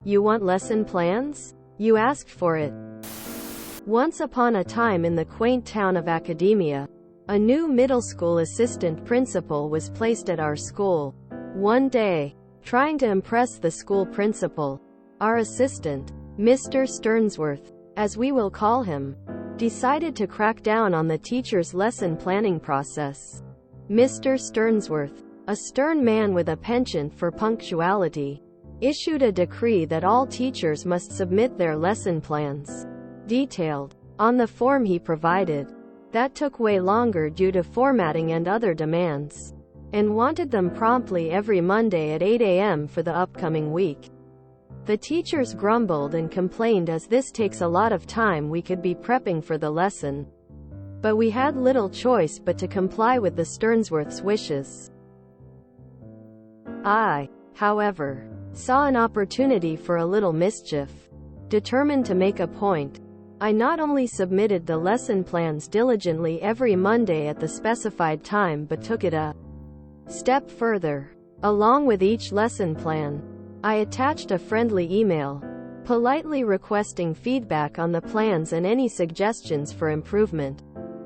You want lesson plans? You asked for it. Once upon a time in the quaint town of Academia, a new middle school assistant principal was placed at our school. One day, trying to impress the school principal, our assistant, Mr. Sternsworth, as we will call him, decided to crack down on the teacher's lesson planning process. Mr. Sternsworth, a stern man with a penchant for punctuality, issued a decree that all teachers must submit their lesson plans, detailed, on the form he provided. That took way longer due to formatting and other demands, and wanted them promptly every Monday at 8 a.m. for the upcoming week. The teachers grumbled and complained as this takes a lot of time we could be prepping for the lesson. But we had little choice but to comply with the Sternsworth's wishes. I, however, saw an opportunity for a little mischief. Determined to make a point, I not only submitted the lesson plans diligently every Monday at the specified time but took it a step further. Along with each lesson plan, I attached a friendly email, politely requesting feedback on the plans and any suggestions for improvement.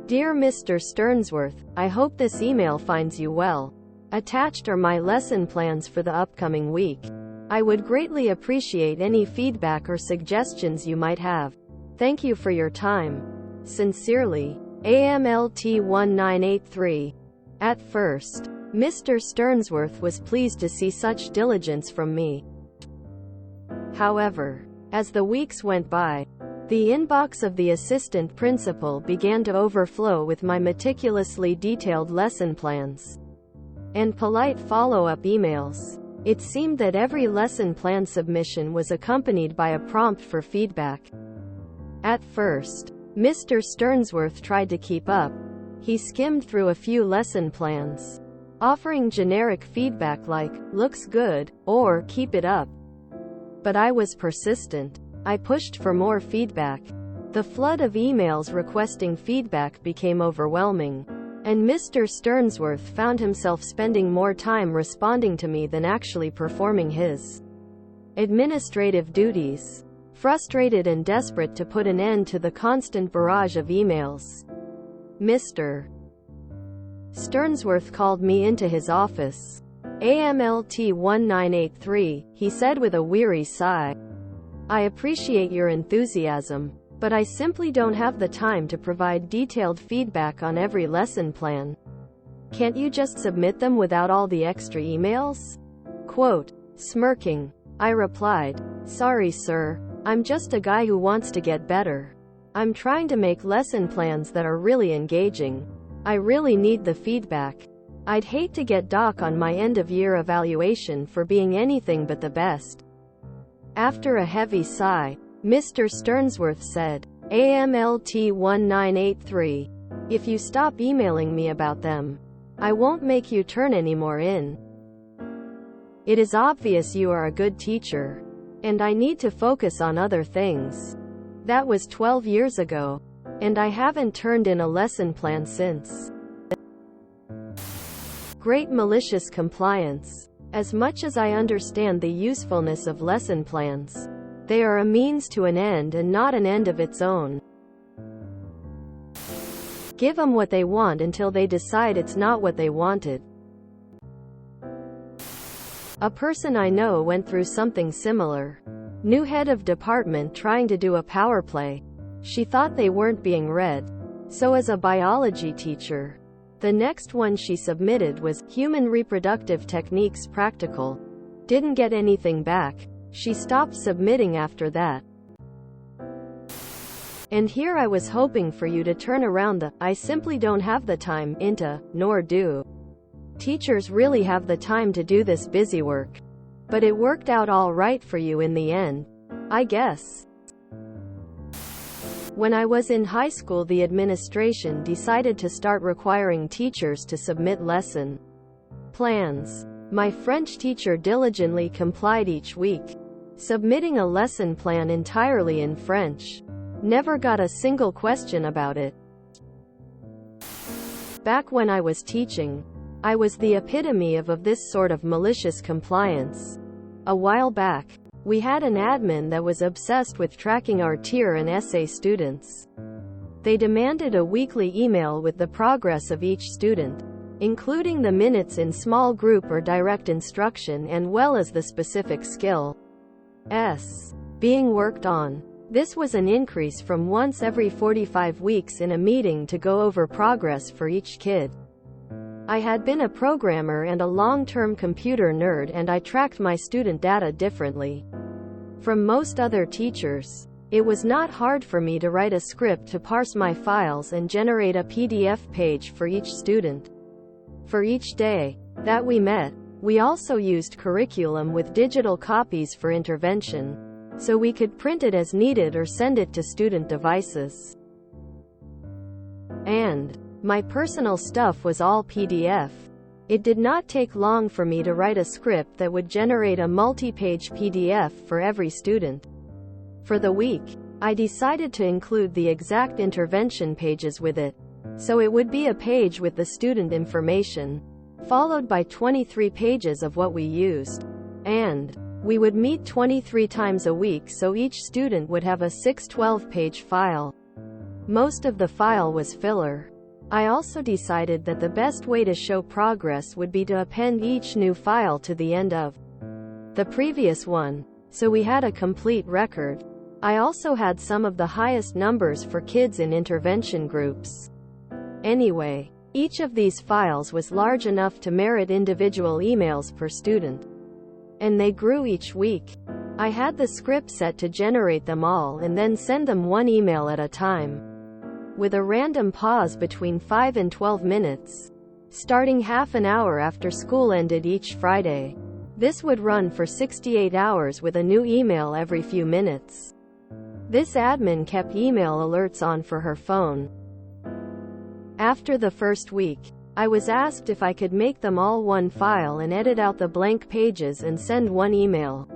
Dear Mr. Sternsworth, I hope this email finds you well. Attached are my lesson plans for the upcoming week. I would greatly appreciate any feedback or suggestions you might have. Thank you for your time. Sincerely, AMLT1983. At first, Mr. Sternsworth was pleased to see such diligence from me. However, as the weeks went by, the inbox of the assistant principal began to overflow with my meticulously detailed lesson plans and polite follow-up emails. It seemed that every lesson plan submission was accompanied by a prompt for feedback. At first, Mr. Sternsworth tried to keep up. He skimmed through a few lesson plans, offering generic feedback like, looks good, or keep it up. But I was persistent. I pushed for more feedback. The flood of emails requesting feedback became overwhelming, and Mr. Sternsworth found himself spending more time responding to me than actually performing his administrative duties. Frustrated and desperate to put an end to the constant barrage of emails, Mr. Sternsworth called me into his office. AMLT1983, he said with a weary sigh. I appreciate your enthusiasm, but I simply don't have the time to provide detailed feedback on every lesson plan. Can't you just submit them without all the extra emails? Quote, smirking, I replied, sorry sir, I'm just a guy who wants to get better. I'm trying to make lesson plans that are really engaging. I really need the feedback. I'd hate to get doc on my end-of-year evaluation for being anything but the best. After a heavy sigh, Mr. Sternsworth said, AMLT1983. If you stop emailing me about them, I won't make you turn any more in. It is obvious you are a good teacher, and I need to focus on other things. That was 12 years ago, and I haven't turned in a lesson plan since. Great malicious compliance. As much as I understand the usefulness of lesson plans, they are a means to an end and not an end of its own. Give them what they want until they decide it's not what they wanted. A person I know went through something similar. New head of department trying to do a power play. She thought they weren't being read. So as a biology teacher, the next one she submitted was Human Reproductive Techniques Practical. Didn't get anything back. She stopped submitting after that. And here I was hoping for you to turn around the I simply don't have the time into nor do. Teachers really have the time to do this busy work. But it worked out all right for you in the end, I guess. When I was in high school, the administration decided to start requiring teachers to submit lesson plans. My French teacher diligently complied each week, submitting a lesson plan entirely in French. Never got a single question about it. Back when I was teaching, I was the epitome of this sort of malicious compliance. A while back, We had an admin that was obsessed with tracking our tier and essay students. They demanded a weekly email with the progress of each student, including the minutes in small group or direct instruction, and well as the specific skill being worked on. This was an increase from once every 45 weeks in a meeting to go over progress for each kid. I had been a programmer and a long-term computer nerd, and I tracked my student data differently from most other teachers. It was not hard for me to write a script to parse my files and generate a PDF page for each student. For each day that we met, we also used curriculum with digital copies for intervention, so we could print it as needed or send it to student devices. And my personal stuff was all PDF. It did not take long for me to write a script that would generate a multi-page PDF for every student. For the week, I decided to include the exact intervention pages with it, so it would be a page with the student information, followed by 23 pages of what we used. And we would meet 23 times a week, so each student would have a 6-12-page file. Most of the file was filler. I also decided that the best way to show progress would be to append each new file to the end of the previous one, so we had a complete record. I also had some of the highest numbers for kids in intervention groups. Anyway, each of these files was large enough to merit individual emails per student, and they grew each week. I had the script set to generate them all and then send them one email at a time, with a random pause between 5 and 12 minutes, starting half an hour after school ended each Friday. This would run for 68 hours with a new email every few minutes. This admin kept email alerts on for her phone. After the first week, I was asked if I could make them all one file and edit out the blank pages and send one email.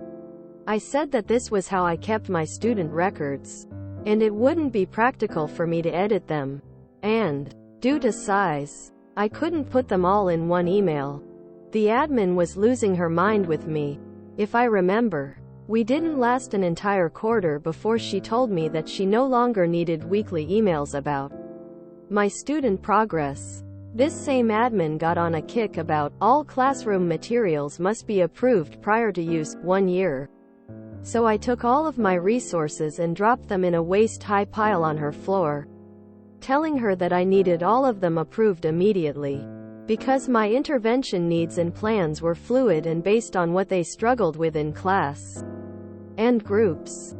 I said that this was how I kept my student records, and it wouldn't be practical for me to edit them. And, due to size, I couldn't put them all in one email. The admin was losing her mind with me. If I remember, we didn't last an entire quarter before she told me that she no longer needed weekly emails about my student progress. This same admin got on a kick about all classroom materials must be approved prior to use 1 year. So I took all of my resources and dropped them in a waist-high pile on her floor, telling her that I needed all of them approved immediately, because my intervention needs and plans were fluid and based on what they struggled with in class and groups.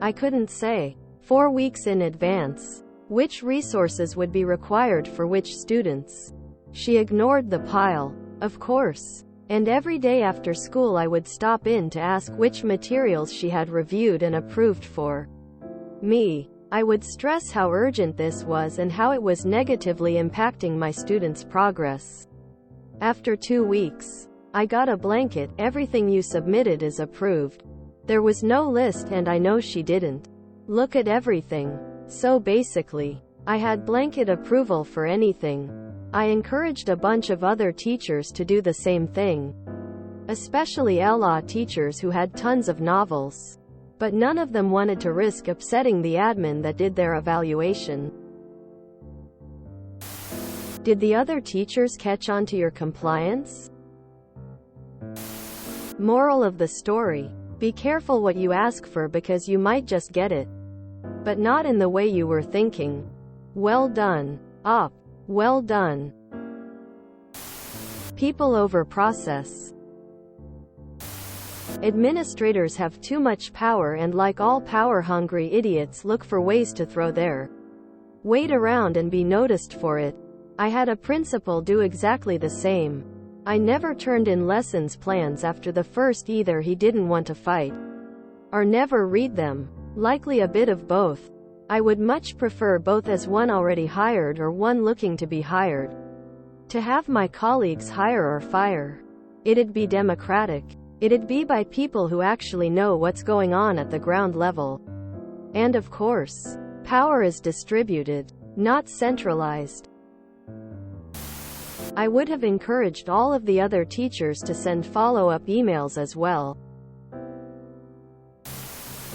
I couldn't say 4 weeks in advance which resources would be required for which students. She ignored the pile, of course, and every day after school I would stop in to ask which materials she had reviewed and approved for me. I would stress how urgent this was and how it was negatively impacting my students' progress. After 2 weeks, I got a blanket, everything you submitted is approved. There was no list, and I know she didn't look at everything. So basically, I had blanket approval for anything. I encouraged a bunch of other teachers to do the same thing, especially LA teachers who had tons of novels. But none of them wanted to risk upsetting the admin that did their evaluation. Did the other teachers catch on to your compliance? Moral of the story: be careful what you ask for, because you might just get it, but not in the way you were thinking. Well done. Op. Well done. People over process. Administrators have too much power, and like all power-hungry idiots, look for ways to throw their weight around and be noticed for it. I had a principal do exactly the same. I never turned in lessons plans after the first. Either he didn't want to fight, or never read them. Likely a bit of both. I would much prefer both, as one already hired or one looking to be hired. To have my colleagues hire or fire, it'd be democratic. It'd be by people who actually know what's going on at the ground level. And of course, power is distributed, not centralized. I would have encouraged all of the other teachers to send follow-up emails as well.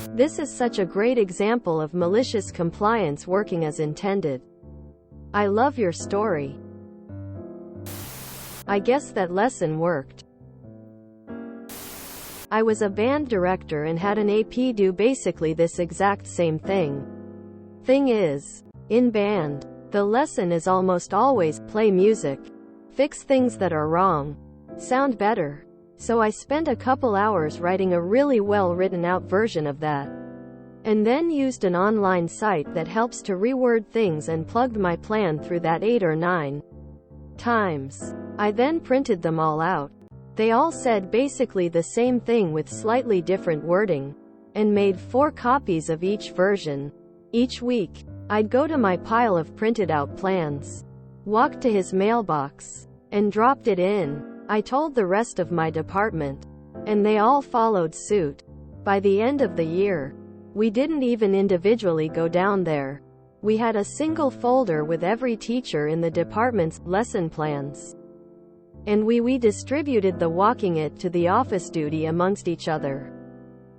This is such a great example of malicious compliance working as intended. I love your story. I guess that lesson worked. I was a band director and had an AP do basically this exact same thing. Thing is, in band, the lesson is almost always, play music. Fix things that are wrong. Sound better. So I spent a couple hours writing a really well written out version of that. And then used an online site that helps to reword things and plugged my plan through that 8 or 9 times. I then printed them all out. They all said basically the same thing with slightly different wording. And made 4 copies of each version. Each week, I'd go to my pile of printed out plans, walked to his mailbox, and dropped it in. I told the rest of my department, and they all followed suit. By the end of the year, we didn't even individually go down there. We had a single folder with every teacher in the department's lesson plans. And we distributed the walking it to the office duty amongst each other.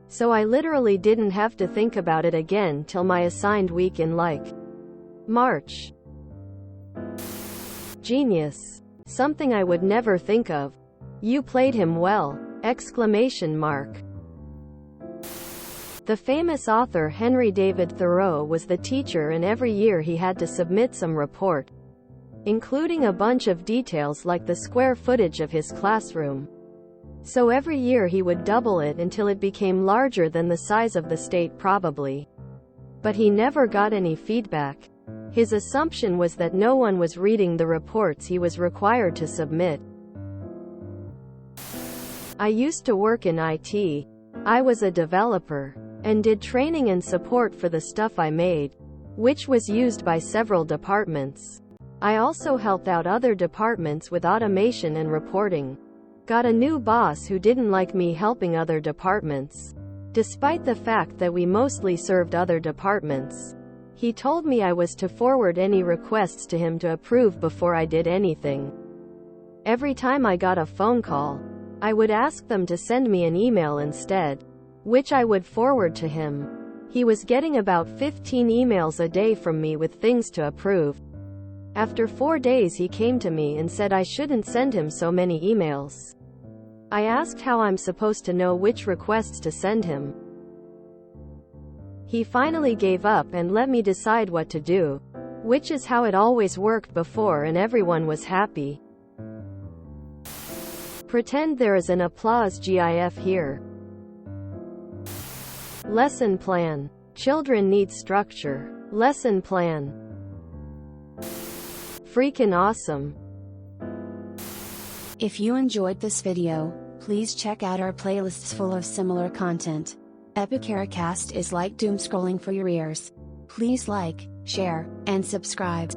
So I literally didn't have to think about it again till my assigned week in March. Genius. Something I would never think of. You played him well! Exclamation mark. The famous author Henry David Thoreau was the teacher, and every year he had to submit some report, including a bunch of details like the square footage of his classroom. So every year he would double it until it became larger than the size of the state probably. But he never got any feedback. His assumption was that no one was reading the reports he was required to submit. I used to work in IT. I was a developer, and did training and support for the stuff I made, which was used by several departments. I also helped out other departments with automation and reporting. Got a new boss who didn't like me helping other departments, despite the fact that we mostly served other departments. He told me I was to forward any requests to him to approve before I did anything. Every time I got a phone call, I would ask them to send me an email instead, which I would forward to him. He was getting about 15 emails a day from me with things to approve. After 4 days he came to me and said I shouldn't send him so many emails. I asked how I'm supposed to know which requests to send him. He finally gave up and let me decide what to do, which is how it always worked before, and everyone was happy. Pretend there is an applause GIF here. Lesson plan. Children need structure. Lesson plan. Freaking awesome. If you enjoyed this video, please check out our playlists full of similar content. Epicaricast is like doom scrolling for your ears. Please like, share, and subscribe.